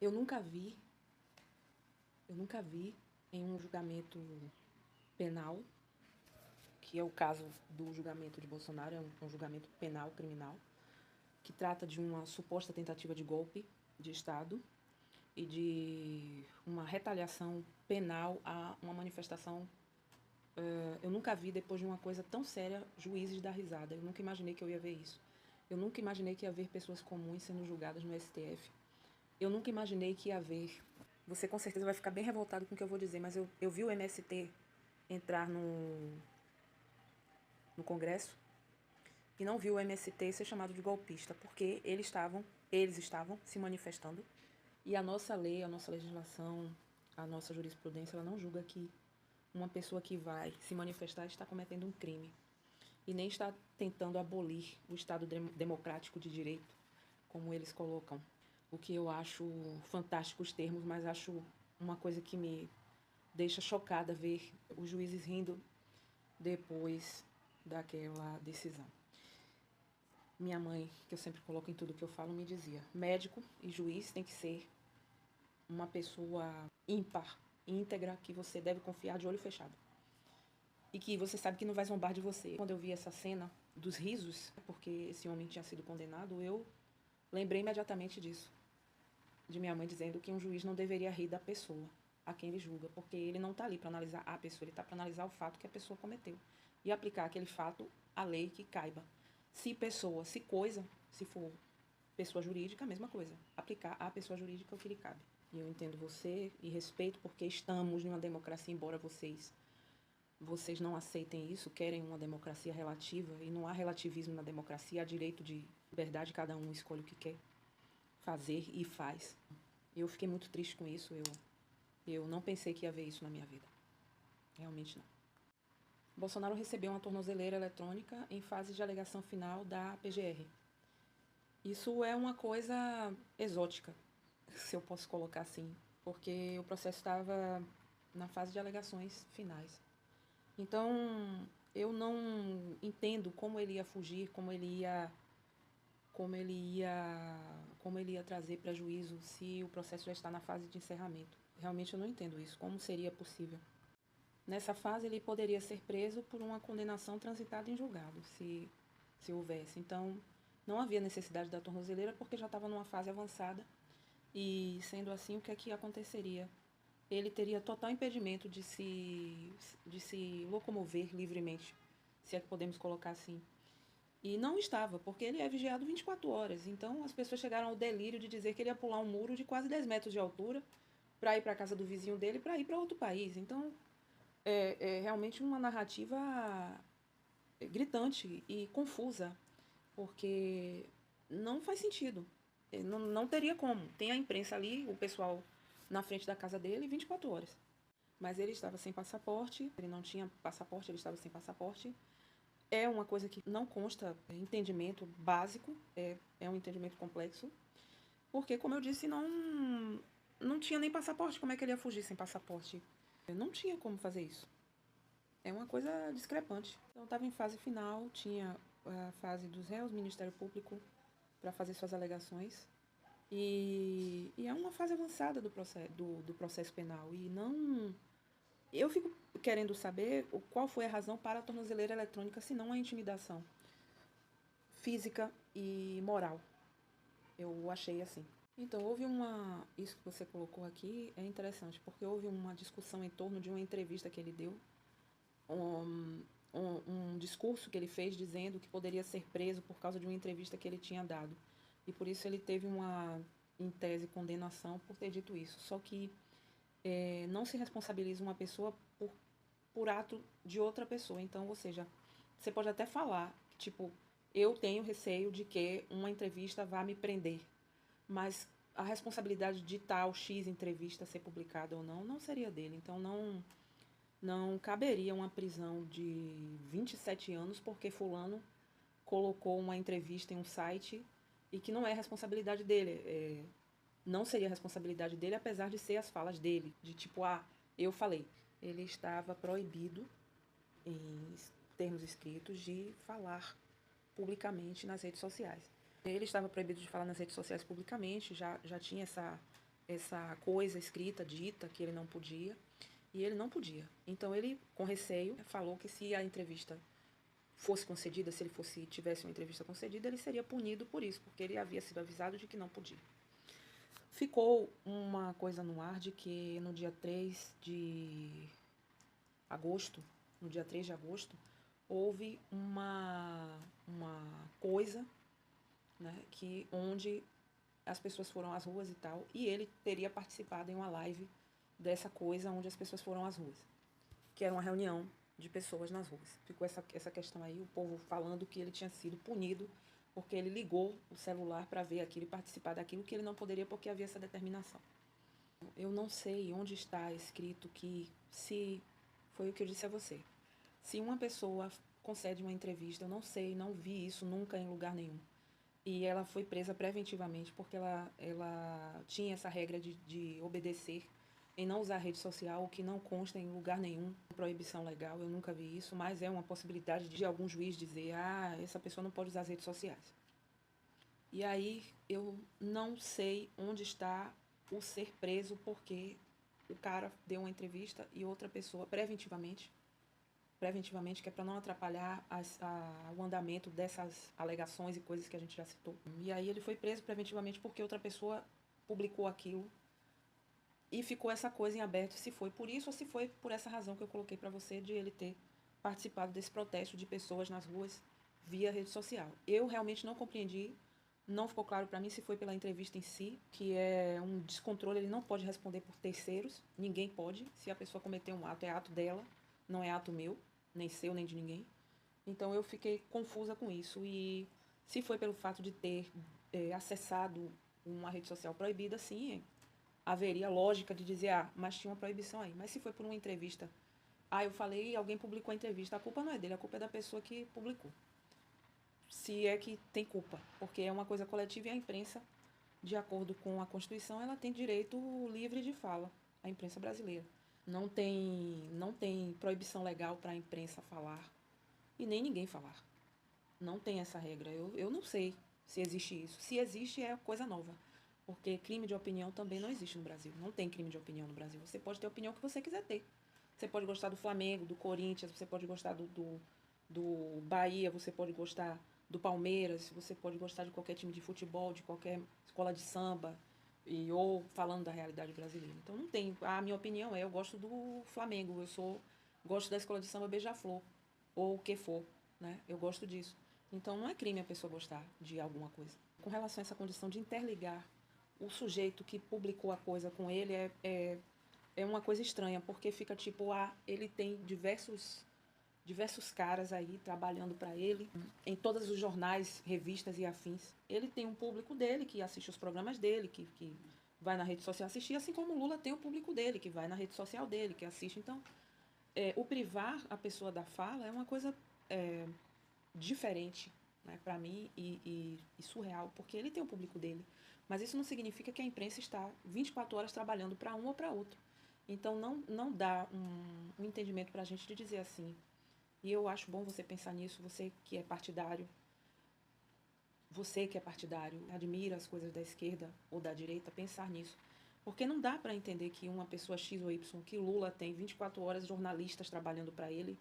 Eu nunca vi em um julgamento penal, que é o caso do julgamento de Bolsonaro, é um julgamento penal, criminal, que trata de uma suposta tentativa de golpe de Estado e de uma retaliação penal a uma manifestação. Eu nunca vi, depois de uma coisa tão séria, juízes dar risada. Eu nunca imaginei que eu ia ver isso. Eu nunca imaginei que ia haver pessoas comuns sendo julgadas no STF. Eu nunca imaginei que ia haver. Você com certeza vai ficar bem revoltado com o que eu vou dizer, mas eu vi o MST entrar no Congresso e não vi o MST ser chamado de golpista, porque eles estavam se manifestando e a nossa lei, a nossa legislação, a nossa jurisprudência, ela não julga que uma pessoa que vai se manifestar está cometendo um crime e nem está tentando abolir o Estado democrático de direito, como eles colocam. O que eu acho fantástico os termos, mas acho uma coisa que me deixa chocada ver os juízes rindo depois daquela decisão. Minha mãe, que eu sempre coloco em tudo que eu falo, me dizia: médico e juiz tem que ser uma pessoa ímpar, íntegra, que você deve confiar de olho fechado. E que você sabe que não vai zombar de você. Quando eu vi essa cena dos risos, porque esse homem tinha sido condenado, eu lembrei imediatamente disso. De minha mãe dizendo que um juiz não deveria rir da pessoa a quem ele julga, porque ele não está ali para analisar a pessoa, ele está para analisar o fato que a pessoa cometeu e aplicar aquele fato à lei que caiba. Se pessoa, se coisa, se for pessoa jurídica, a mesma coisa. Aplicar à pessoa jurídica o que lhe cabe. E eu entendo você e respeito, porque estamos numa democracia, embora vocês não aceitem isso, querem uma democracia relativa, e não há relativismo na democracia, há direito de liberdade, cada um escolhe o que quer fazer e faz. Eu fiquei muito triste com isso, eu não pensei que ia ver isso na minha vida. Realmente não. Bolsonaro recebeu uma tornozeleira eletrônica em fase de alegação final da PGR. Isso é uma coisa exótica, se eu posso colocar assim, porque o processo estava na fase de alegações finais. Então, eu não entendo como ele ia fugir, como ele ia trazer prejuízo se o processo já está na fase de encerramento. Realmente eu não entendo isso, como seria possível. Nessa fase ele poderia ser preso por uma condenação transitada em julgado, se houvesse. Então, não havia necessidade da tornozeleira porque já estava numa fase avançada e, sendo assim, o que é que aconteceria? Ele teria total impedimento de se locomover livremente, se é que podemos colocar assim. E não estava, porque ele é vigiado 24 horas. Então, as pessoas chegaram ao delírio de dizer que ele ia pular um muro de quase 10 metros de altura para ir para a casa do vizinho dele, para ir para outro país. Então, é realmente uma narrativa gritante e confusa, porque não faz sentido. Não teria como. Tem a imprensa ali, o pessoal na frente da casa dele, 24 horas. Mas ele estava sem passaporte, ele não tinha passaporte, ele estava sem passaporte. É uma coisa que não consta entendimento básico, é um entendimento complexo, porque, como eu disse, não tinha nem passaporte. Como é que ele ia fugir sem passaporte? Não tinha como fazer isso. É uma coisa discrepante. Então, estava em fase final, tinha a fase dos réus, Ministério Público, para fazer suas alegações. E é uma fase avançada do processo penal. E não. Eu fico querendo saber qual foi a razão para a tornozeleira eletrônica, se não a intimidação física e moral. Eu achei assim. Então, isso que você colocou aqui é interessante, porque houve uma discussão em torno de uma entrevista que ele deu, um discurso que ele fez dizendo que poderia ser preso por causa de uma entrevista que ele tinha dado. E por isso ele teve em tese, condenação por ter dito isso. Só que não se responsabiliza uma pessoa por ato de outra pessoa. Então, ou seja, você pode até falar, tipo, eu tenho receio de que uma entrevista vá me prender, mas a responsabilidade de tal X entrevista ser publicada ou não seria dele. Então, não caberia uma prisão de 27 anos porque fulano colocou uma entrevista em um site e que não é responsabilidade dele. Não seria responsabilidade dele, apesar de ser as falas dele, de tipo, eu falei. Ele estava proibido, em termos escritos, de falar publicamente nas redes sociais. Ele estava proibido de falar nas redes sociais publicamente, já tinha essa coisa escrita, dita, que ele não podia, e ele não podia. Então ele, com receio, falou que se a entrevista fosse concedida, se ele tivesse uma entrevista concedida, ele seria punido por isso, porque ele havia sido avisado de que não podia. Ficou uma coisa no ar de que no dia 3 de agosto, houve uma coisa, né, onde as pessoas foram às ruas e tal, e ele teria participado em uma live dessa coisa onde as pessoas foram às ruas, que era uma reunião de pessoas nas ruas. Ficou essa questão aí, o povo falando que ele tinha sido punido porque ele ligou o celular para ver aquilo e participar daquilo que ele não poderia porque havia essa determinação. Eu não sei onde está escrito que, se foi o que eu disse a você, se uma pessoa concede uma entrevista, eu não sei, não vi isso nunca em lugar nenhum, e ela foi presa preventivamente porque ela tinha essa regra de obedecer em não usar rede social, o que não consta em lugar nenhum, proibição legal, eu nunca vi isso, mas é uma possibilidade de algum juiz dizer, essa pessoa não pode usar as redes sociais. E aí eu não sei onde está o ser preso porque o cara deu uma entrevista e outra pessoa preventivamente, que é para não atrapalhar o andamento dessas alegações e coisas que a gente já citou. E aí ele foi preso preventivamente porque outra pessoa publicou aquilo e ficou essa coisa em aberto, se foi por isso ou se foi por essa razão que eu coloquei para você, de ele ter participado desse protesto de pessoas nas ruas via rede social. Eu realmente não compreendi, não ficou claro para mim se foi pela entrevista em si, que é um descontrole, ele não pode responder por terceiros, ninguém pode. Se a pessoa cometeu um ato, é ato dela, não é ato meu, nem seu, nem de ninguém. Então eu fiquei confusa com isso. E se foi pelo fato de ter acessado uma rede social proibida, sim, haveria lógica de dizer, mas tinha uma proibição aí. Mas se foi por uma entrevista, eu falei e alguém publicou a entrevista, a culpa não é dele, a culpa é da pessoa que publicou. Se é que tem culpa, porque é uma coisa coletiva e a imprensa, de acordo com a Constituição, ela tem direito livre de fala, a imprensa brasileira. Não tem proibição legal para a imprensa falar e nem ninguém falar. Não tem essa regra. Eu não sei se existe isso. Se existe, é coisa nova. Porque crime de opinião também não existe no Brasil. Não tem crime de opinião no Brasil. Você pode ter a opinião que você quiser ter. Você pode gostar do Flamengo, do Corinthians, você pode gostar do Bahia, você pode gostar do Palmeiras, você pode gostar de qualquer time de futebol, de qualquer escola de samba, ou falando da realidade brasileira. Então não tem. A minha opinião eu gosto do Flamengo, gosto da escola de samba Beija-Flor, ou o que for, né? Eu gosto disso. Então não é crime a pessoa gostar de alguma coisa. Com relação a essa condição de interligar o sujeito que publicou a coisa com ele, é uma coisa estranha, porque fica tipo, ele tem diversos caras aí trabalhando para ele, em todos os jornais, revistas e afins. Ele tem um público dele que assiste os programas dele, que vai na rede social assistir, assim como o Lula tem o público dele, que vai na rede social dele, que assiste. Então, o privar a pessoa da fala é uma coisa diferente, né, para mim, e surreal, porque ele tem o público dele. Mas isso não significa que a imprensa está 24 horas trabalhando para um ou para outro. Então, não dá um entendimento para a gente de dizer assim, e eu acho bom você pensar nisso, você que é partidário, admira as coisas da esquerda ou da direita, pensar nisso. Porque não dá para entender que uma pessoa X ou Y, que Lula tem 24 horas jornalistas trabalhando para ele.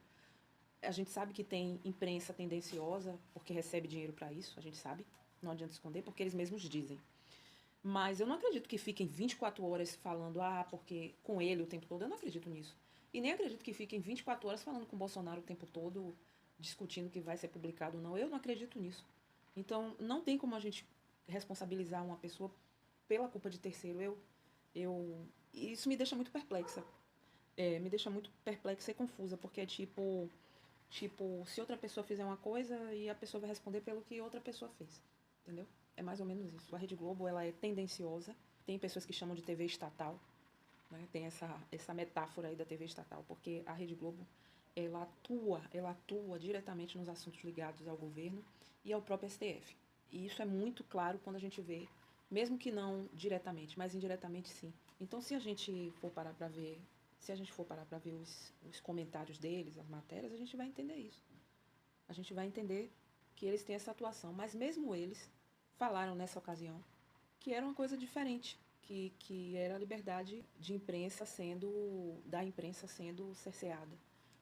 A gente sabe que tem imprensa tendenciosa, porque recebe dinheiro para isso, a gente sabe, não adianta esconder, porque eles mesmos dizem. Mas eu não acredito que fiquem 24 horas falando, porque com ele o tempo todo, eu não acredito nisso. E nem acredito que fiquem 24 horas falando com o Bolsonaro o tempo todo, discutindo que vai ser publicado ou não. Eu não acredito nisso. Então, não tem como a gente responsabilizar uma pessoa pela culpa de terceiro. Isso me deixa muito perplexa. Me deixa muito perplexa e confusa, porque é tipo, se outra pessoa fizer uma coisa e a pessoa vai responder pelo que outra pessoa fez. Entendeu? É mais ou menos isso. A Rede Globo, ela é tendenciosa. Tem pessoas que chamam de TV estatal, né? Tem essa metáfora aí da TV estatal, porque a Rede Globo, ela atua diretamente nos assuntos ligados ao governo e ao próprio STF. E isso é muito claro quando a gente vê, mesmo que não diretamente, mas indiretamente sim. Então, se a gente for parar para ver, os comentários deles, as matérias, a gente vai entender isso. A gente vai entender que eles têm essa atuação, mas mesmo eles falaram nessa ocasião que era uma coisa diferente, que era a liberdade de imprensa da imprensa sendo cerceada.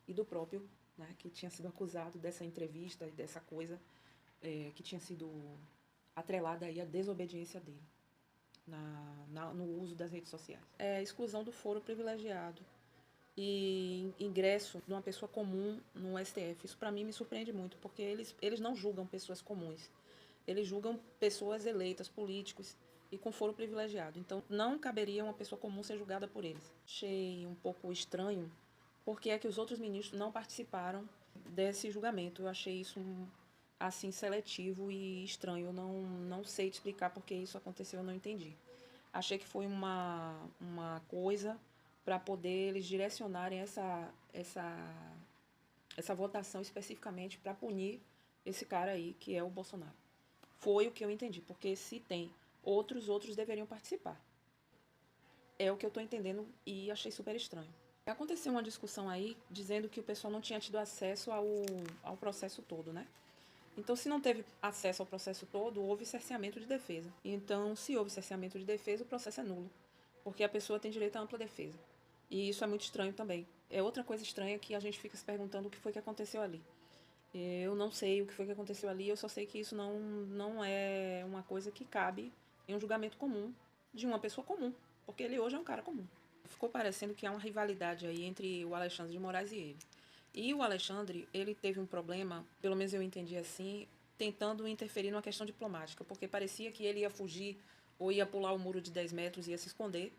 E do próprio, né, que tinha sido acusado dessa entrevista e dessa coisa que tinha sido atrelada aí à desobediência dele no uso das redes sociais. Exclusão do foro privilegiado e ingresso de uma pessoa comum no STF. Isso para mim me surpreende muito, porque eles não julgam pessoas comuns. Eles julgam pessoas eleitas, políticos, e com foro privilegiado. Então, não caberia uma pessoa comum ser julgada por eles. Achei um pouco estranho porque é que os outros ministros não participaram desse julgamento. Eu achei isso assim seletivo e estranho. Eu não sei te explicar porque isso aconteceu, eu não entendi. Achei que foi uma coisa para poder eles direcionarem essa votação especificamente para punir esse cara aí, que é o Bolsonaro. Foi o que eu entendi, porque se tem outros deveriam participar. É o que eu estou entendendo e achei super estranho. Aconteceu uma discussão aí dizendo que o pessoal não tinha tido acesso ao processo todo, né? Então, se não teve acesso ao processo todo, houve cerceamento de defesa. Então, se houve cerceamento de defesa, o processo é nulo, porque a pessoa tem direito à ampla defesa. E isso é muito estranho também. É outra coisa estranha que a gente fica se perguntando o que foi que aconteceu ali. Eu não sei o que foi que aconteceu ali, eu só sei que isso não é uma coisa que cabe em um julgamento comum de uma pessoa comum, porque ele hoje é um cara comum. Ficou parecendo que há uma rivalidade aí entre o Alexandre de Moraes e ele. E o Alexandre, ele teve um problema, pelo menos eu entendi assim, tentando interferir numa questão diplomática, porque parecia que ele ia fugir ou ia pular o muro de 10 metros e ia se esconder.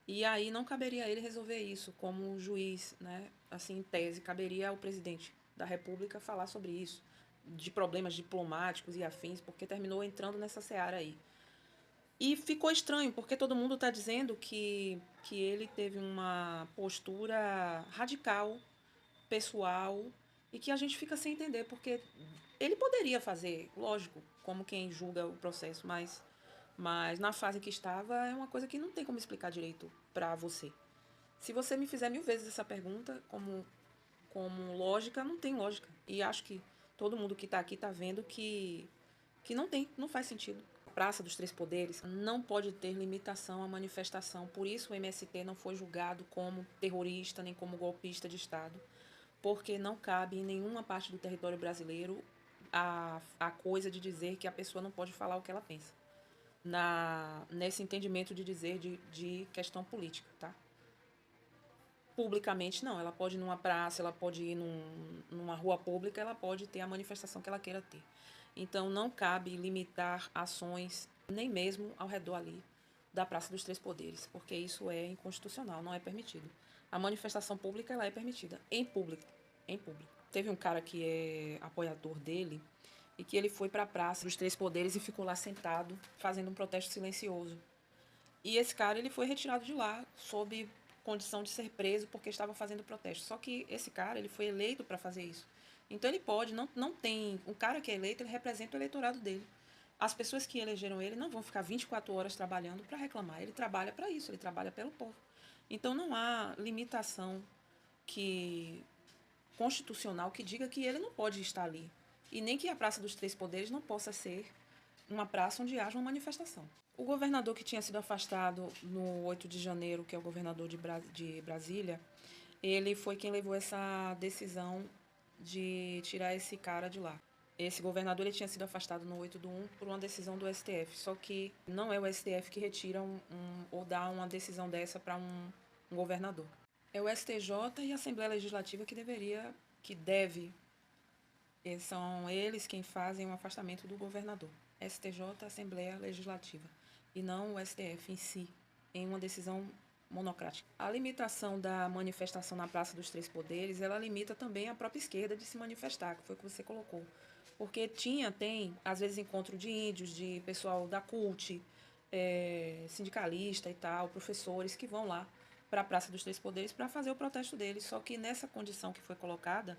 E aí não caberia a ele resolver isso como juiz, né? Assim, em tese, caberia ao presidente da República falar sobre isso, de problemas diplomáticos e afins, porque terminou entrando nessa seara aí. E ficou estranho, porque todo mundo está dizendo que ele teve uma postura radical, pessoal, e que a gente fica sem entender, porque ele poderia fazer, lógico, como quem julga o processo, mas na fase que estava é uma coisa que não tem como explicar direito para você. Se você me fizer 1000 vezes essa pergunta, como lógica, não tem lógica. E acho que todo mundo que está aqui está vendo que não faz sentido. A Praça dos Três Poderes não pode ter limitação à manifestação. Por isso o MST não foi julgado como terrorista nem como golpista de Estado, porque não cabe em nenhuma parte do território brasileiro a coisa de dizer que a pessoa não pode falar o que ela pensa. Nesse entendimento de dizer de questão política, tá? Publicamente não, ela pode ir numa praça, ela pode ir numa rua pública, ela pode ter a manifestação que ela queira ter. Então não cabe limitar ações, nem mesmo ao redor ali da Praça dos Três Poderes, porque isso é inconstitucional, não é permitido. A manifestação pública ela é permitida em público, em público. Teve um cara que é apoiador dele e que ele foi para a Praça dos Três Poderes e ficou lá sentado fazendo um protesto silencioso. E esse cara ele foi retirado de lá sob condição de ser preso porque estava fazendo protesto. Só que esse cara ele foi eleito para fazer isso. Então ele pode, não tem... O cara que é eleito, ele representa o eleitorado dele. As pessoas que elegeram ele não vão ficar 24 horas trabalhando para reclamar. Ele trabalha para isso, ele trabalha pelo povo. Então não há limitação que constitucional que diga que ele não pode estar ali. E nem que a Praça dos Três Poderes não possa ser uma praça onde haja uma manifestação. O governador que tinha sido afastado no 8 de janeiro, que é o governador de Brasília, ele foi quem levou essa decisão de tirar esse cara de lá. Esse governador ele tinha sido afastado no 8 do 1 por uma decisão do STF, só que não é o STF que retira ou dá uma decisão dessa para um governador. É o STJ e a Assembleia Legislativa que deve, são eles quem fazem o afastamento do governador. STJ, Assembleia Legislativa, e não o STF em si, em uma decisão monocrática. A limitação da manifestação na Praça dos Três Poderes, ela limita também a própria esquerda de se manifestar, que foi o que você colocou. Porque tem, às vezes, encontro de índios, de pessoal da CUT, sindicalista e tal, professores que vão lá para a Praça dos Três Poderes para fazer o protesto deles. Só que nessa condição que foi colocada,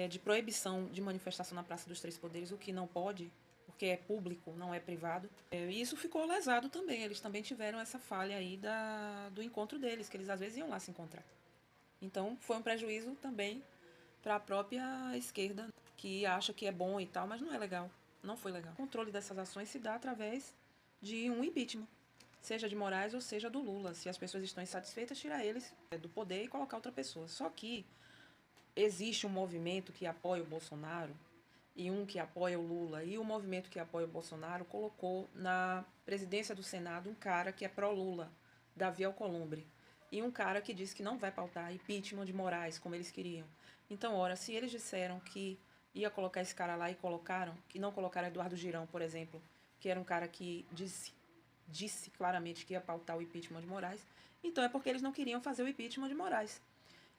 de proibição de manifestação na Praça dos Três Poderes, o que não pode, porque é público, não é privado. E isso ficou lesado também. Eles também tiveram essa falha aí do encontro deles, que eles às vezes iam lá se encontrar. Então foi um prejuízo também para a própria esquerda, que acha que é bom e tal, mas não é legal. Não foi legal. O controle dessas ações se dá através de um impeachment. seja de Moraes ou seja do Lula. Se as pessoas estão insatisfeitas, tirar eles do poder e colocar outra pessoa. Só que existe um movimento que apoia o Bolsonaro e um que apoia o Lula. E o movimento que apoia o Bolsonaro colocou na presidência do Senado um cara que é pró-Lula, Davi Alcolumbre. E um cara que disse que não vai pautar impeachment de Moraes, como eles queriam. Então, ora, se eles disseram que ia colocar esse cara lá e colocaram, que não colocaram Eduardo Girão, por exemplo, que era um cara que disse claramente que ia pautar o impeachment de Moraes, então é porque eles não queriam fazer o impeachment de Moraes.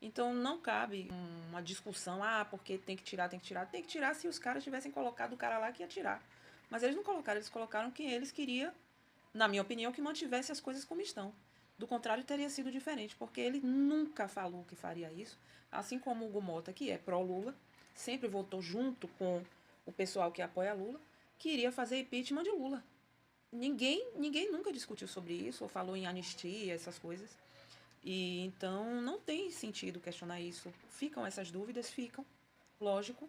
Então não cabe uma discussão, porque tem que tirar, tem que tirar. Tem que tirar se os caras tivessem colocado o cara lá que ia tirar. Mas eles não colocaram, eles colocaram quem eles queriam, na minha opinião, que mantivesse as coisas como estão. Do contrário, teria sido diferente, porque ele nunca falou que faria isso. Assim como o Hugo Mota, que é pró-Lula, sempre votou junto com o pessoal que apoia Lula, que iria fazer impeachment de Lula. Ninguém nunca discutiu sobre isso, ou falou em anistia, essas coisas. E então não tem sentido questionar isso. Ficam essas dúvidas, ficam, lógico,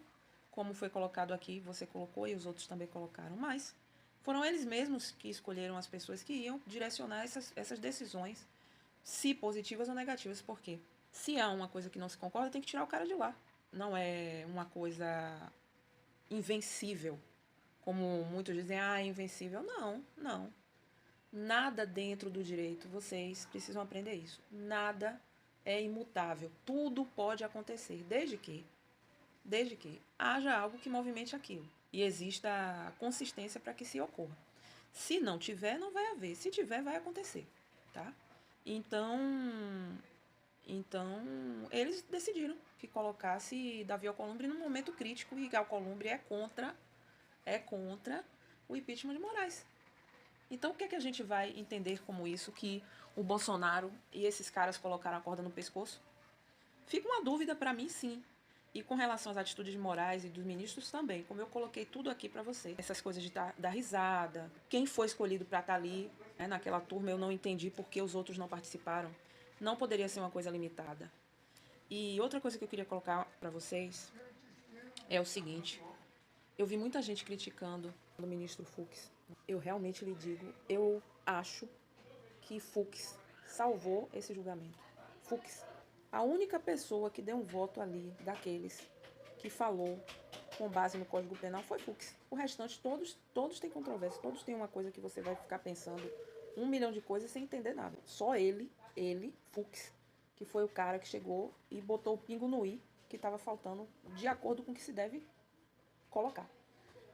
como foi colocado aqui, você colocou e os outros também colocaram, mas foram eles mesmos que escolheram as pessoas que iam direcionar essas decisões, se positivas ou negativas. Por quê? Se há uma coisa que não se concorda, tem que tirar o cara de lá. Não é uma coisa invencível, como muitos dizem, é invencível. Não, não. Nada dentro do direito, vocês precisam aprender isso. Nada é imutável. Tudo pode acontecer, desde que haja algo que movimente aquilo e exista a consistência para que se ocorra. Se não tiver, não vai haver. Se tiver, vai acontecer, tá? Então, eles decidiram que colocasse Davi Alcolumbre num momento crítico e Alcolumbre é contra o impeachment de Moraes. Então, o que é que a gente vai entender como isso, que o Bolsonaro e esses caras colocaram a corda no pescoço? Fica uma dúvida para mim, sim. E com relação às atitudes morais e dos ministros também, como eu coloquei tudo aqui para você. Essas coisas de dar risada, quem foi escolhido para estar ali, né, naquela turma, eu não entendi por que os outros não participaram. Não poderia ser uma coisa limitada. E outra coisa que eu queria colocar para vocês é o seguinte. Eu vi muita gente criticando o ministro Fux. Eu realmente lhe digo, eu acho que Fux salvou esse julgamento. Fux, a única pessoa que deu um voto ali daqueles que falou com base no Código Penal foi Fux. O restante, todos têm controvérsia, todos têm uma coisa que você vai ficar pensando 1 milhão de coisas sem entender nada. Só ele, Fux, que foi o cara que chegou e botou o pingo no i que estava faltando de acordo com o que se deve colocar.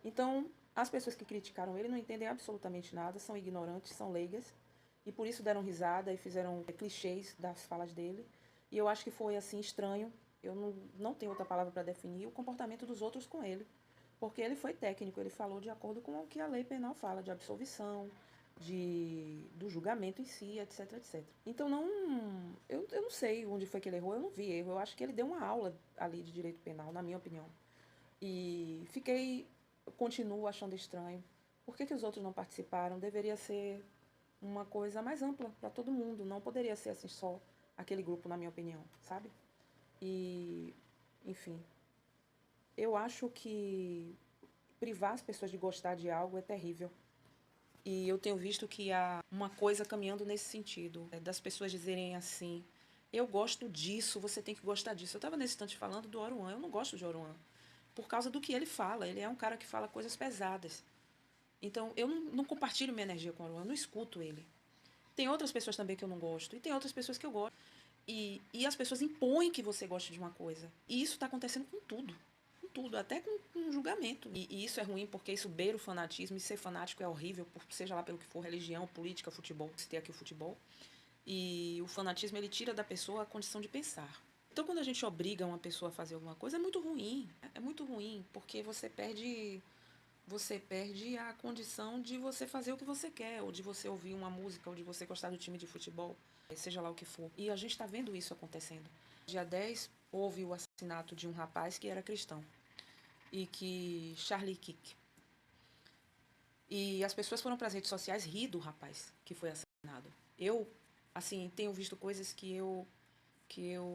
Então, as pessoas que criticaram ele não entendem absolutamente nada, são ignorantes, são leigas, e por isso deram risada e fizeram clichês das falas dele. E eu acho que foi assim estranho, eu não tenho outra palavra para definir, o comportamento dos outros com ele. Porque ele foi técnico, ele falou de acordo com o que a lei penal fala, de absolvição, do julgamento em si, etc, etc. Então eu não sei onde foi que ele errou, eu não vi erro. Eu acho que ele deu uma aula ali de direito penal, na minha opinião. E continuo achando estranho. Por que os outros não participaram? Deveria ser uma coisa mais ampla para todo mundo. Não poderia ser assim só aquele grupo, na minha opinião, sabe? E, enfim, eu acho que privar as pessoas de gostar de algo é terrível. E eu tenho visto que há uma coisa caminhando nesse sentido, das pessoas dizerem assim, eu gosto disso, você tem que gostar disso. Eu estava nesse instante falando do Oruan, eu não gosto de Oruan, por causa do que ele fala. Ele é um cara que fala coisas pesadas. Então, eu não compartilho minha energia com o Oruan, eu não escuto ele. Tem outras pessoas também que eu não gosto, e tem outras pessoas que eu gosto. E as pessoas impõem que você goste de uma coisa. E isso está acontecendo com tudo. Com tudo, até com julgamento. E isso é ruim porque isso beira o fanatismo. E ser fanático é horrível, seja lá pelo que for, religião, política, futebol. Citei aqui o futebol. E o fanatismo, ele tira da pessoa a condição de pensar. Então, quando a gente obriga uma pessoa a fazer alguma coisa, é muito ruim. É muito ruim, porque você perde a condição de você fazer o que você quer, ou de você ouvir uma música, ou de você gostar do time de futebol, seja lá o que for. E a gente está vendo isso acontecendo. Dia 10 houve o assassinato de um rapaz que era cristão, e que Charlie Kirk. E as pessoas foram para as redes sociais rir do rapaz que foi assassinado. Eu, assim, tenho visto coisas que eu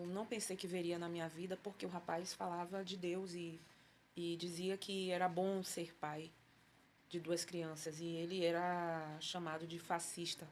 não pensei que veria na minha vida, porque o rapaz falava de Deus e dizia que era bom ser pai de 2 crianças, e ele era chamado de fascista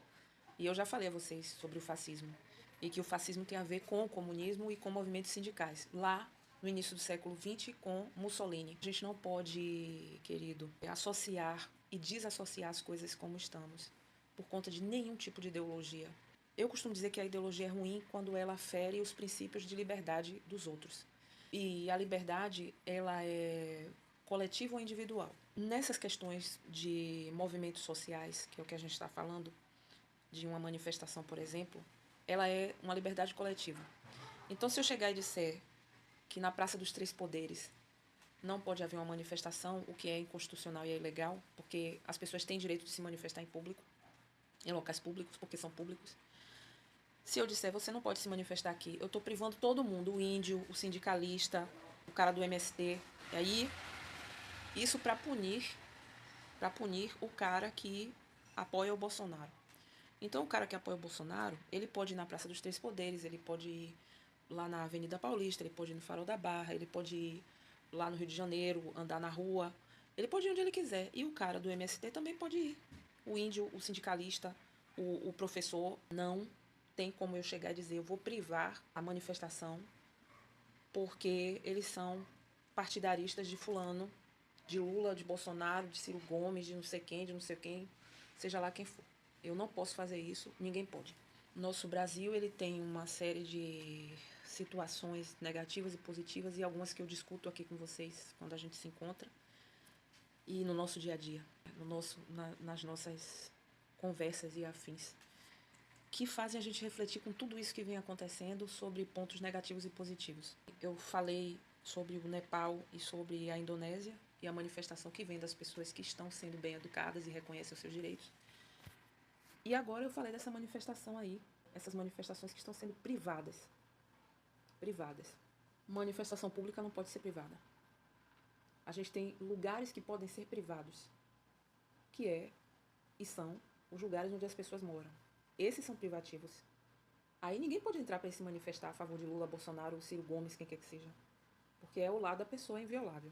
E eu já falei a vocês sobre o fascismo. E que o fascismo tem a ver com o comunismo e com movimentos sindicais. Lá, no início do século XX, com Mussolini. A gente não pode, querido, associar e desassociar as coisas como estamos, por conta de nenhum tipo de ideologia. Eu costumo dizer que a ideologia é ruim quando ela fere os princípios de liberdade dos outros. E a liberdade, ela é coletiva ou individual. Nessas questões de movimentos sociais, que é o que a gente está falando, de uma manifestação, por exemplo, ela é uma liberdade coletiva. Então, se eu chegar e disser que na Praça dos Três Poderes não pode haver uma manifestação, o que é inconstitucional e é ilegal, porque as pessoas têm direito de se manifestar em público, em locais públicos, porque são públicos. Se eu disser, você não pode se manifestar aqui, eu estou privando todo mundo, o índio, o sindicalista, o cara do MST. E aí, isso para punir o cara que apoia o Bolsonaro. Então, o cara que apoia o Bolsonaro, ele pode ir na Praça dos Três Poderes, ele pode ir lá na Avenida Paulista, ele pode ir no Farol da Barra, ele pode ir lá no Rio de Janeiro, andar na rua, ele pode ir onde ele quiser. E o cara do MST também pode ir. O índio, o sindicalista, o professor, não tem como eu chegar e dizer, eu vou privar a manifestação porque eles são partidaristas de fulano, de Lula, de Bolsonaro, de Ciro Gomes, de não sei quem, seja lá quem for. Eu não posso fazer isso, ninguém pode. Nosso Brasil, ele tem uma série de situações negativas e positivas e algumas que eu discuto aqui com vocês quando a gente se encontra e no nosso dia a dia, nas nossas conversas e afins, que fazem a gente refletir com tudo isso que vem acontecendo sobre pontos negativos e positivos. Eu falei sobre o Nepal e sobre a Indonésia e a manifestação que vem das pessoas que estão sendo bem educadas e reconhecem os seus direitos. E agora eu falei dessa manifestação aí, essas manifestações que estão sendo privadas. Privadas. Manifestação pública não pode ser privada. A gente tem lugares que podem ser privados, que e são os lugares onde as pessoas moram. Esses são privativos. Aí ninguém pode entrar para se manifestar a favor de Lula, Bolsonaro, Ciro Gomes, quem quer que seja. Porque é o lado da pessoa inviolável.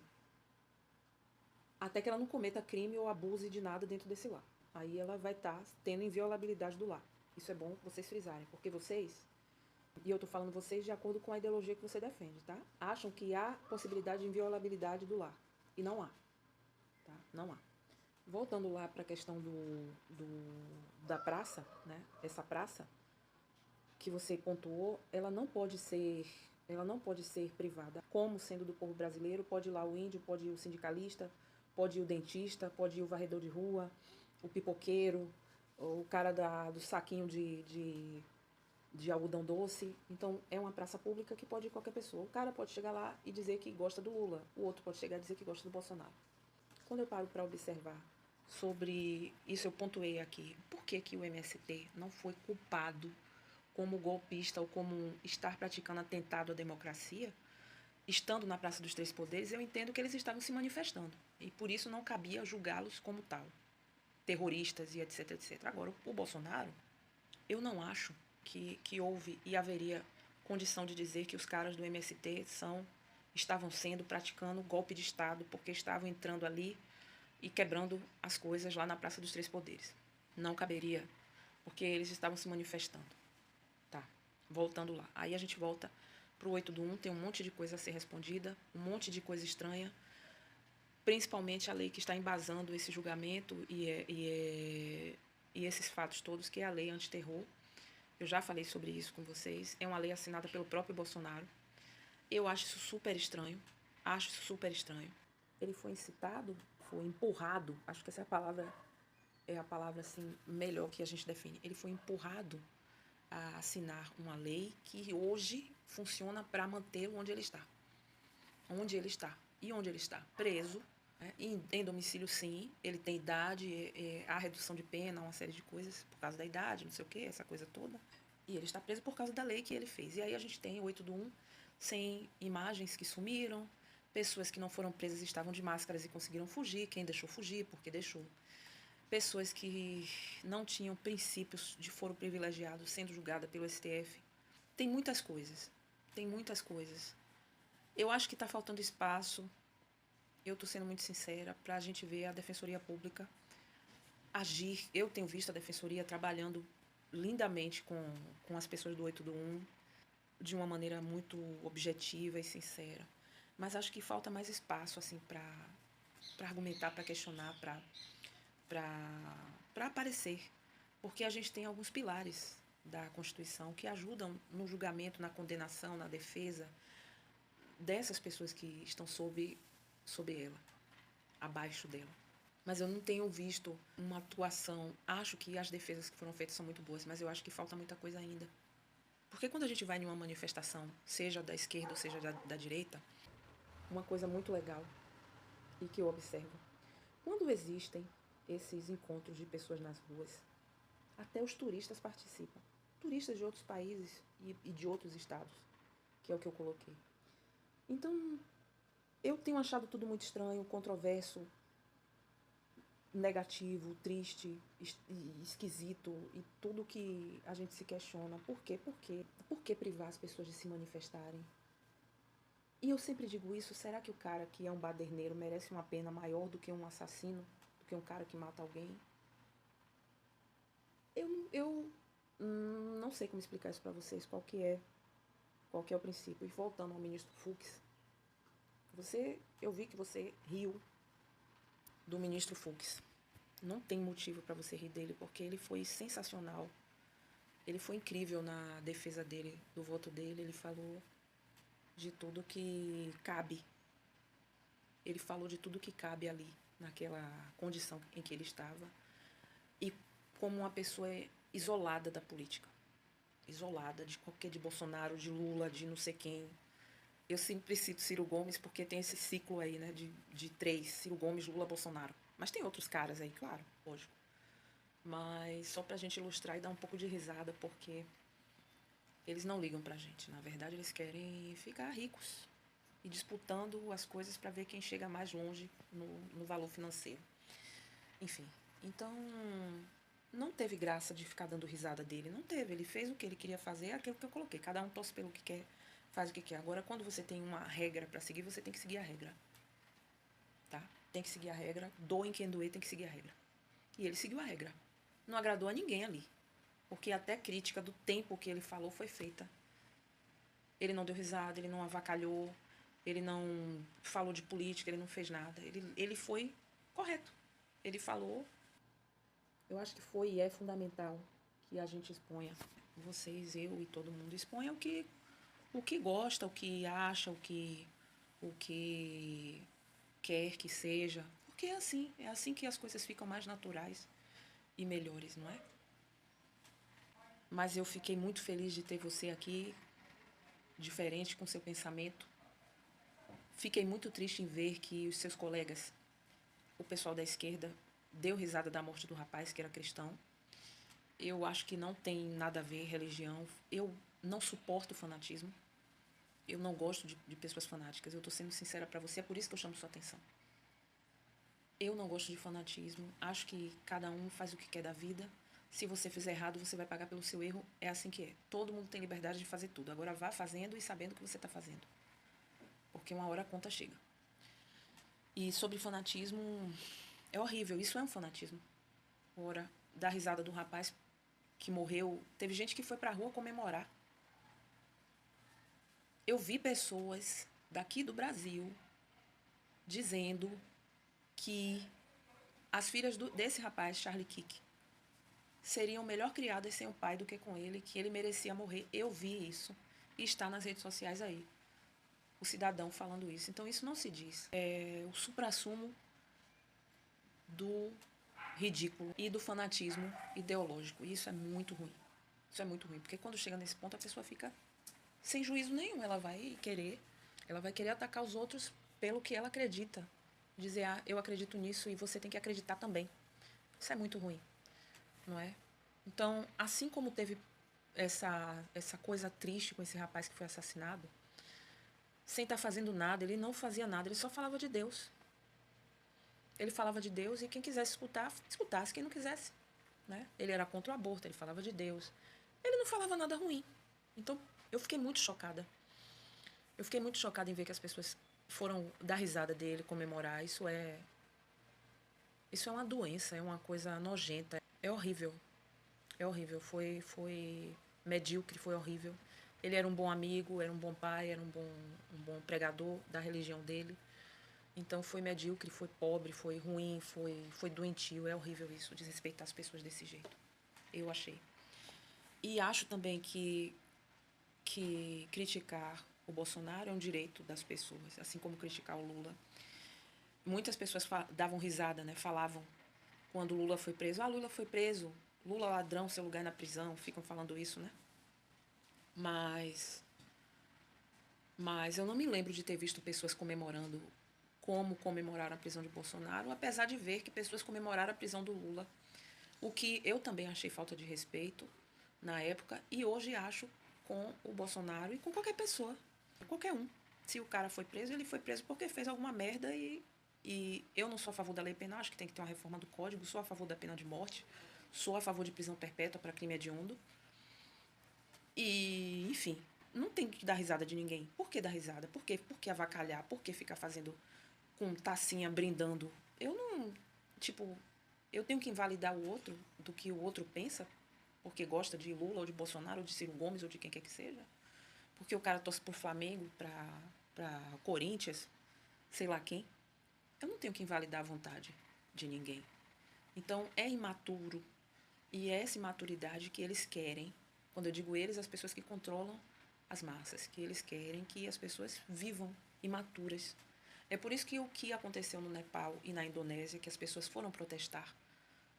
Até que ela não cometa crime ou abuse de nada dentro desse lar. Aí ela vai estar tendo inviolabilidade do lar. Isso é bom vocês frisarem, porque vocês, e eu estou falando vocês de acordo com a ideologia que você defende, tá? Acham que há possibilidade de inviolabilidade do lar. E não há. Tá? Não há. Voltando lá para a questão da praça, né? Essa praça que você pontuou, ela não pode ser privada. Como sendo do povo brasileiro, pode ir lá o índio, pode ir o sindicalista, pode ir o dentista, pode ir o varredor de rua, o pipoqueiro, o cara do saquinho de algodão doce. Então, é uma praça pública que pode ir qualquer pessoa. O cara pode chegar lá e dizer que gosta do Lula, o outro pode chegar e dizer que gosta do Bolsonaro. Quando eu paro para observar sobre isso, eu pontuei aqui, por que o MST não foi culpado como golpista ou como estar praticando atentado à democracia, estando na Praça dos Três Poderes, eu entendo que eles estavam se manifestando. E por isso não cabia julgá-los como tal, terroristas e etc, etc. Agora, o Bolsonaro, eu não acho que houve e haveria condição de dizer que os caras do MST estavam praticando golpe de Estado porque estavam entrando ali e quebrando as coisas lá na Praça dos Três Poderes. Não caberia, porque eles estavam se manifestando. Tá, voltando lá. Aí a gente volta pro 8 do 1, tem um monte de coisa a ser respondida, um monte de coisa estranha, principalmente a lei que está embasando esse julgamento e esses fatos todos, que é a lei antiterror. Eu já falei sobre isso com vocês. É uma lei assinada pelo próprio Bolsonaro. Eu acho isso super estranho. Ele foi incitado, foi empurrado, acho que essa é a palavra assim, melhor que a gente define. Ele foi empurrado a assinar uma lei que hoje funciona para mantê-lo onde ele está. Onde ele está. E onde ele está? Preso. Né? Em domicílio, sim. Ele tem idade, há redução de pena, uma série de coisas por causa da idade, não sei o quê, essa coisa toda. E ele está preso por causa da lei que ele fez. E aí a gente tem o 8 do 1, sem imagens que sumiram, pessoas que não foram presas estavam de máscaras e conseguiram fugir, quem deixou fugir, porque deixou. Pessoas que não tinham princípios de foro privilegiado sendo julgada pelo STF. Tem muitas coisas. Eu acho que está faltando espaço, eu estou sendo muito sincera, para a gente ver a Defensoria Pública agir. Eu tenho visto a Defensoria trabalhando lindamente com as pessoas do 8 do 1, de uma maneira muito objetiva e sincera. Mas acho que falta mais espaço assim para argumentar, para questionar, para aparecer. Porque a gente tem alguns pilares da Constituição que ajudam no julgamento, na condenação, na defesa dessas pessoas que estão sob ela, abaixo dela. Mas eu não tenho visto uma atuação. Acho que as defesas que foram feitas são muito boas, mas eu acho que falta muita coisa ainda. Porque quando a gente vai em uma manifestação, seja da esquerda ou seja da direita, uma coisa muito legal e que eu observo, quando existem esses encontros de pessoas nas ruas, até os turistas participam. Turistas de outros países e de outros estados, que é o que eu coloquei. Então, eu tenho achado tudo muito estranho, controverso, negativo, triste, esquisito e tudo que a gente se questiona. Por quê? Por que privar as pessoas de se manifestarem? E eu sempre digo isso, será que o cara que é um baderneiro merece uma pena maior do que um assassino, do que um cara que mata alguém? Eu não sei como explicar isso pra vocês, qual que é o princípio. E voltando ao ministro Fux, eu vi que você riu do ministro Fux. Não tem motivo para você rir dele, porque ele foi sensacional. Ele foi incrível na defesa dele, do voto dele. Ele falou de tudo que cabe. Ele falou de tudo que cabe ali, naquela condição em que ele estava. E como uma pessoa isolada da política. Isolada de Bolsonaro, de Lula, de não sei quem. Eu sempre cito Ciro Gomes porque tem esse ciclo aí, né, de três, Ciro Gomes, Lula, Bolsonaro. Mas tem outros caras aí, claro, lógico. Mas só pra gente ilustrar e dar um pouco de risada, porque eles não ligam pra gente. Na verdade, eles querem ficar ricos e disputando as coisas para ver quem chega mais longe no valor financeiro. Enfim, então não teve graça de ficar dando risada dele. Não teve. Ele fez o que ele queria fazer, é aquilo que eu coloquei. Cada um torce pelo que quer, faz o que quer. Agora, quando você tem uma regra para seguir, você tem que seguir a regra. Tá? Tem que seguir a regra. Doem quem doer, tem que seguir a regra. E ele seguiu a regra. Não agradou a ninguém ali. Porque até crítica do tempo que ele falou foi feita. Ele não deu risada, ele não avacalhou, ele não falou de política, ele não fez nada. Ele foi correto. Ele falou. Eu acho que foi e é fundamental que a gente exponha, vocês, eu e todo mundo, exponha o que gosta, o que acha, o que quer que seja. Porque é assim que as coisas ficam mais naturais e melhores, não é? Mas eu fiquei muito feliz de ter você aqui, diferente com seu pensamento. Fiquei muito triste em ver que os seus colegas, o pessoal da esquerda, deu risada da morte do rapaz, que era cristão. Eu acho que não tem nada a ver religião. Eu não suporto fanatismo. Eu não gosto de pessoas fanáticas. Eu estou sendo sincera para você, é por isso que eu chamo sua atenção. Eu não gosto de fanatismo. Acho que cada um faz o que quer da vida. Se você fizer errado, você vai pagar pelo seu erro. É assim que é. Todo mundo tem liberdade de fazer tudo. Agora vá fazendo e sabendo o que você está fazendo. Porque uma hora a conta chega. E sobre fanatismo, é horrível. Isso é um fanatismo. Ora, dar risada do rapaz que morreu. Teve gente que foi pra rua comemorar. Eu vi pessoas daqui do Brasil dizendo que as filhas desse rapaz, Charlie Kirk, seriam melhor criadas sem o pai do que com ele, que ele merecia morrer. Eu vi isso e está nas redes sociais aí. O cidadão falando isso. Então isso não se diz. É o suprassumo do ridículo e do fanatismo ideológico. E isso é muito ruim. Isso é muito ruim, porque quando chega nesse ponto a pessoa fica sem juízo nenhum. Ela vai querer atacar os outros pelo que ela acredita. Dizer, eu acredito nisso e você tem que acreditar também. Isso é muito ruim, não é? Então, assim como teve essa coisa triste com esse rapaz que foi assassinado, sem estar fazendo nada, ele não fazia nada, ele só falava de Deus. Ele falava de Deus e quem quisesse escutar, escutasse, quem não quisesse. Né? Ele era contra o aborto, ele falava de Deus. Ele não falava nada ruim. Então, eu fiquei muito chocada. Eu fiquei muito chocada em ver que as pessoas foram dar risada dele, comemorar. Isso é uma doença, é uma coisa nojenta. É horrível. É horrível. Foi medíocre, foi horrível. Ele era um bom amigo, era um bom pai, era um bom pregador da religião dele. Então foi medíocre, foi pobre, foi ruim, foi doentio. É horrível isso, desrespeitar as pessoas desse jeito. Eu achei. E acho também que criticar o Bolsonaro é um direito das pessoas, assim como criticar o Lula. Muitas pessoas davam risada, né? Falavam quando o Lula foi preso. Ah, Lula foi preso. Lula ladrão, seu lugar na prisão. Ficam falando isso, né? Mas eu não me lembro de ter visto pessoas comemorando como comemoraram a prisão de Bolsonaro, apesar de ver que pessoas comemoraram a prisão do Lula. O que eu também achei falta de respeito na época e hoje acho com o Bolsonaro e com qualquer pessoa, qualquer um. Se o cara foi preso, ele foi preso porque fez alguma merda e eu não sou a favor da lei penal, acho que tem que ter uma reforma do código, sou a favor da pena de morte, sou a favor de prisão perpétua para crime hediondo. E, enfim, não tem que dar risada de ninguém. Por que dar risada? Por que avacalhar? Por que ficar fazendo com tacinha brindando? Eu não, tipo, eu tenho que invalidar o outro do que o outro pensa, porque gosta de Lula ou de Bolsonaro ou de Ciro Gomes ou de quem quer que seja. Porque o cara torce pro Flamengo, pra Corinthians, sei lá quem. Eu não tenho que invalidar a vontade de ninguém. Então é imaturo e é essa imaturidade que eles querem. Quando eu digo eles, as pessoas que controlam as massas, que eles querem que as pessoas vivam imaturas. É por isso que o que aconteceu no Nepal e na Indonésia, que as pessoas foram protestar,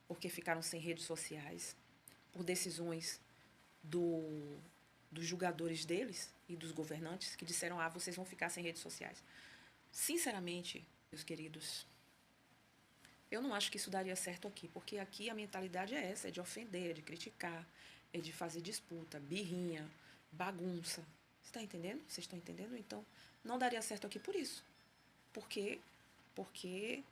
porque ficaram sem redes sociais, por decisões do, dos julgadores deles e dos governantes, que disseram, vocês vão ficar sem redes sociais. Sinceramente, meus queridos, eu não acho que isso daria certo aqui, porque aqui a mentalidade é essa, é de ofender, é de criticar, é de fazer disputa, birrinha, bagunça. Você está entendendo? Vocês estão entendendo? Então, não daria certo aqui por isso. Porque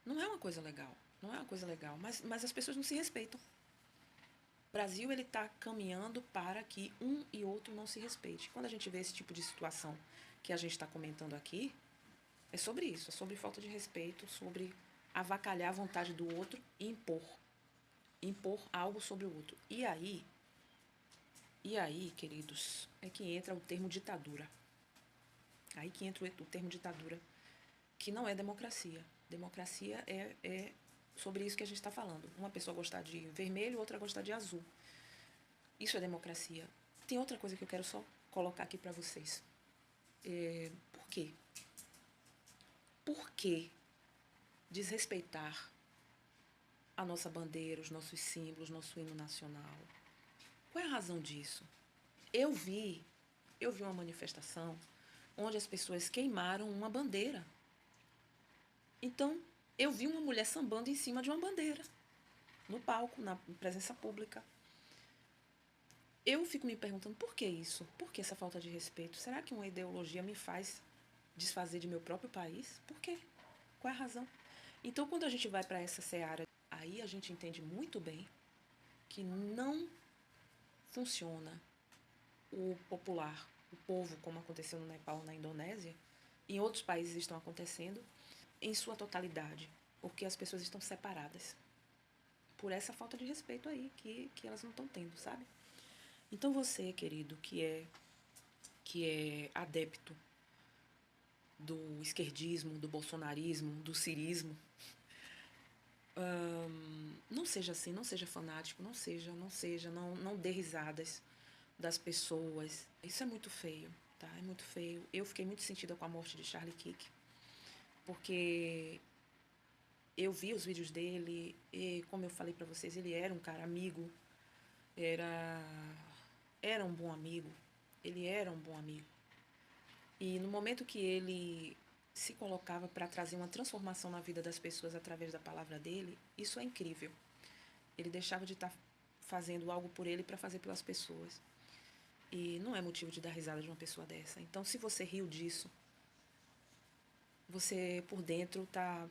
não é uma coisa legal. Não é uma coisa legal. Mas as pessoas não se respeitam. O Brasil está caminhando para que um e outro não se respeite. Quando a gente vê esse tipo de situação que a gente está comentando aqui, é sobre isso. É sobre falta de respeito, sobre avacalhar a vontade do outro e impor. Impor algo sobre o outro. E aí, queridos, é que entra o termo ditadura. Aí que entra o termo ditadura, que não é democracia. Democracia é sobre isso que a gente está falando. Uma pessoa gostar de vermelho, outra gostar de azul. Isso é democracia. Tem outra coisa que eu quero só colocar aqui para vocês. Por quê? Por que desrespeitar a nossa bandeira, os nossos símbolos, nosso hino nacional? Qual é a razão disso? Eu vi uma manifestação onde as pessoas queimaram uma bandeira. Então, eu vi uma mulher sambando em cima de uma bandeira, no palco, na presença pública. Eu fico me perguntando por que isso? Por que essa falta de respeito? Será que uma ideologia me faz desfazer de meu próprio país? Por quê? Qual é a razão? Então, quando a gente vai para essa seara, aí a gente entende muito bem que não funciona o popular, o povo, como aconteceu no Nepal, na Indonésia, e em outros países estão acontecendo, em sua totalidade, porque as pessoas estão separadas por essa falta de respeito aí que elas não estão tendo, sabe? Então você, querido, que é adepto do esquerdismo, do bolsonarismo, do cirismo, não seja assim, não seja fanático, não dê risadas das pessoas. Isso é muito feio, tá? É muito feio. Eu fiquei muito sentida com a morte de Charlie Kirk, porque eu vi os vídeos dele e, como eu falei pra vocês, ele era um cara amigo, era um bom amigo, ele era um bom amigo. E no momento que ele se colocava para trazer uma transformação na vida das pessoas através da palavra dele, isso é incrível. Ele deixava de estar fazendo algo por ele para fazer pelas pessoas. E não é motivo de dar risada de uma pessoa dessa. Então, se você riu disso, você por dentro está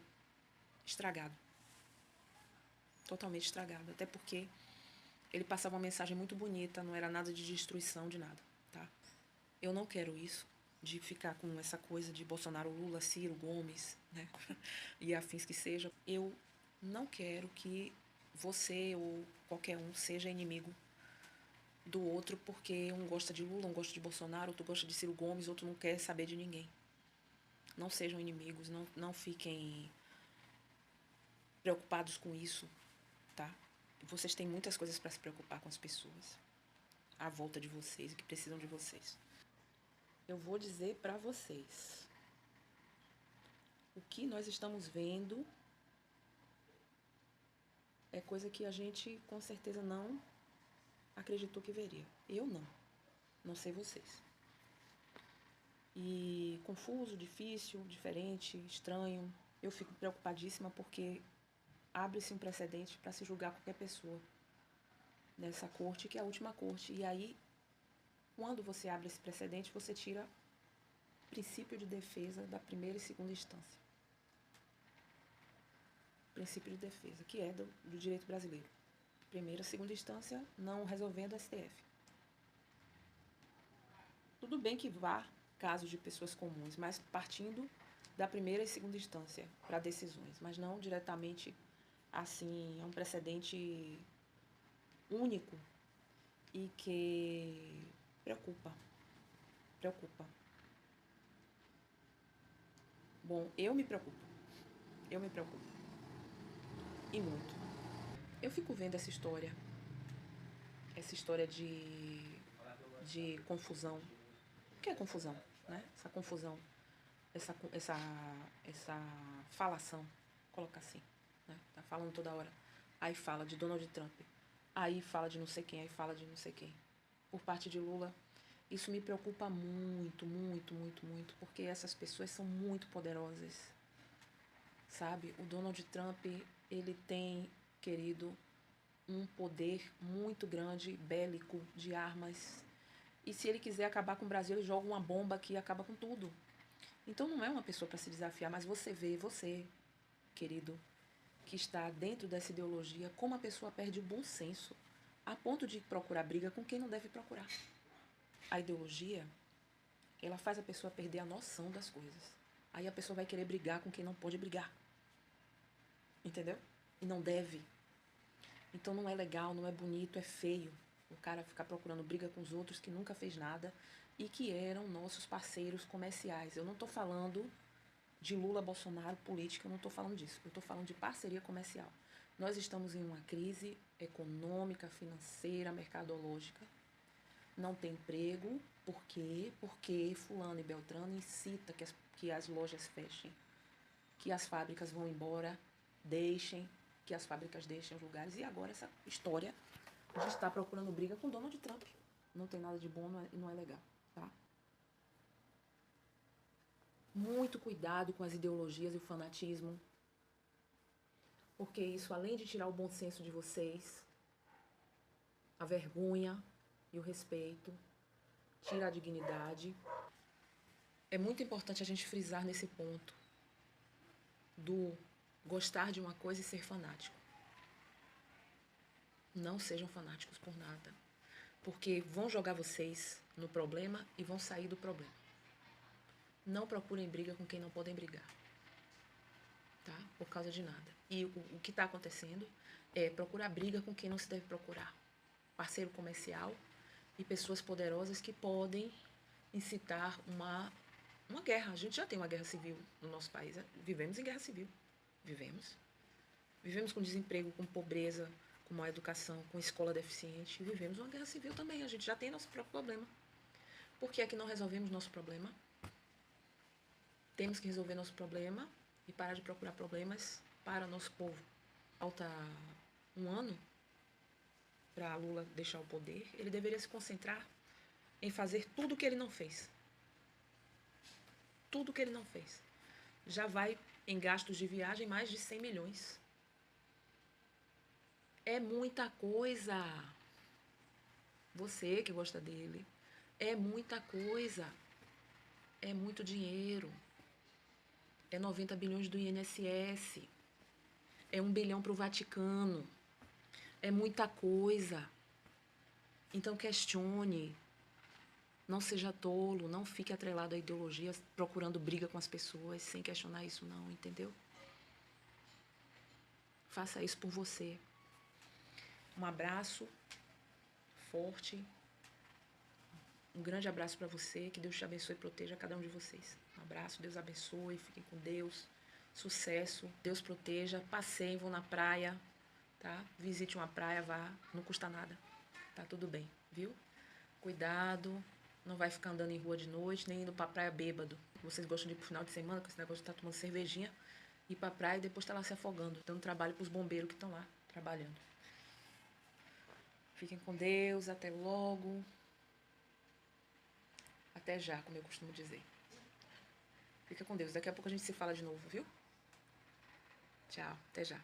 estragado. Totalmente estragado. Até porque ele passava uma mensagem muito bonita, não era nada de destruição de nada, tá? Eu não quero isso, de ficar com essa coisa de Bolsonaro, Lula, Ciro, Gomes, né? E afins que seja. Eu não quero que você ou qualquer um seja inimigo do outro porque um gosta de Lula, um gosta de Bolsonaro, outro gosta de Ciro Gomes, outro não quer saber de ninguém. Não sejam inimigos, não fiquem preocupados com isso, tá? Vocês têm muitas coisas para se preocupar com as pessoas à volta de vocês e que precisam de vocês. Eu vou dizer para vocês o que nós estamos vendo é coisa que a gente com certeza não acreditou que veria. Eu não sei vocês. E confuso, difícil, diferente, estranho. Eu fico preocupadíssima porque abre-se um precedente para se julgar qualquer pessoa nessa corte, que é a última corte. E aí, quando você abre esse precedente, você tira o princípio de defesa da primeira e segunda instância. Princípio de defesa, que é do direito brasileiro. Primeira e segunda instância, não resolvendo o STF. Tudo bem que vá casos de pessoas comuns, mas partindo da primeira e segunda instância para decisões, mas não diretamente assim, é um precedente único e que preocupa. Bom, eu me preocupo. E muito. Eu fico vendo essa história de confusão. O que é confusão, né? Essa confusão, essa falação, coloca assim, né? Tá falando toda hora. Aí fala de Donald Trump, aí fala de não sei quem, aí fala de não sei quem. Por parte de Lula, isso me preocupa muito, porque essas pessoas são muito poderosas, sabe? O Donald Trump, ele tem, querido, um poder muito grande, bélico, de armas. E se ele quiser acabar com o Brasil, ele joga uma bomba que acaba com tudo. Então não é uma pessoa para se desafiar, mas você, querido, que está dentro dessa ideologia, como a pessoa perde o bom senso a ponto de procurar briga com quem não deve procurar. A ideologia, ela faz a pessoa perder a noção das coisas. Aí a pessoa vai querer brigar com quem não pode brigar. Entendeu? E não deve. Então não é legal, não é bonito, é feio o cara ficar procurando briga com os outros que nunca fez nada e que eram nossos parceiros comerciais. Eu não estou falando de Lula, Bolsonaro, política, eu não estou falando disso. Eu estou falando de parceria comercial. Nós estamos em uma crise econômica, financeira, mercadológica. Não tem emprego. Por quê? Porque fulano e beltrano incita que as lojas fechem, que as fábricas vão embora, que as fábricas deixem os lugares. E agora essa história de estar procurando briga com Donald Trump. Não tem nada de bom e não é legal, tá? Muito cuidado com as ideologias e o fanatismo, porque isso, além de tirar o bom senso de vocês, a vergonha e o respeito, tira a dignidade. É muito importante a gente frisar nesse ponto do gostar de uma coisa e ser fanático. Não sejam fanáticos por nada, porque vão jogar vocês no problema e vão sair do problema. Não procurem briga com quem não podem brigar, tá? Por causa de nada. E o que está acontecendo é procurar briga com quem não se deve procurar. Parceiro comercial e pessoas poderosas que podem incitar uma guerra. A gente já tem uma guerra civil no nosso país. Vivemos em guerra civil. Vivemos com desemprego, com pobreza, com má educação, com escola deficiente. Vivemos uma guerra civil também. A gente já tem nosso próprio problema. Por que é que não resolvemos nosso problema? Temos que resolver nosso problema e parar de procurar problemas para o nosso povo. Falta um ano para Lula deixar o poder. Ele deveria se concentrar em fazer tudo o que ele não fez. Tudo o que ele não fez. Já vai em gastos de viagem mais de 100 milhões. É muita coisa. Você que gosta dele. É muita coisa. É muito dinheiro. É 90 bilhões do INSS. É 1 bilhão para o Vaticano. É muita coisa. Então questione. Não seja tolo. Não fique atrelado a ideologias procurando briga com as pessoas sem questionar isso não, entendeu? Faça isso por você. Um abraço forte. Um grande abraço para você. Que Deus te abençoe e proteja cada um de vocês. Um abraço, Deus abençoe. Fiquem com Deus. Sucesso. Deus proteja. Passeiem, vão na praia. Tá? Visite uma praia, vá. Não custa nada. Tá tudo bem, viu? Cuidado. Não vai ficar andando em rua de noite, nem indo pra praia bêbado. Vocês gostam de ir pro final de semana com esse negócio de estar tomando cervejinha. Ir pra praia e depois estar lá se afogando. Dando trabalho pros bombeiros que estão lá trabalhando. Fiquem com Deus. Até logo. Até já, como eu costumo dizer. Fica com Deus. Daqui a pouco a gente se fala de novo, viu? Tchau. Até já.